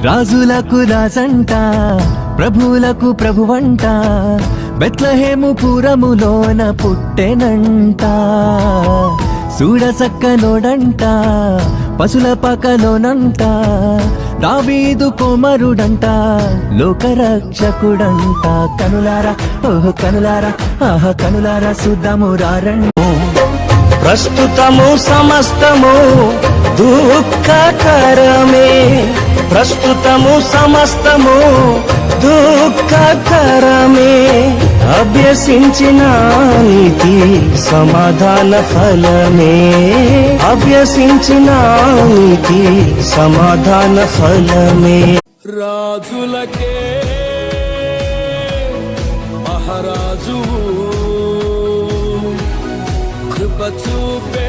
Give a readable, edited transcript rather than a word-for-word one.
రాజులకు రాజంట, ప్రభువులకు ప్రభువంట, బెత్లెహేము పురములోన పుట్టెనంట. చూడసక్కనోడంట, పశుల పకలోనంట, దావీదు కుమారుడంట, లోకరక్షకుడంట. కనులారా ఓహో కనులారా, ఆహ కనులారా చూద్దాము రారండి. ప్రస్తుతము సమస్తము దుఃఖకరమే, ప్రస్తుతము సమస్తము దుఃఖకరమే. అభ్యసించిన నీతి సమాధాన ఫలమే, అభ్యసించిన నీతి సమాధాన ఫలమే. రాజులకే మహారాజు కృప చూపే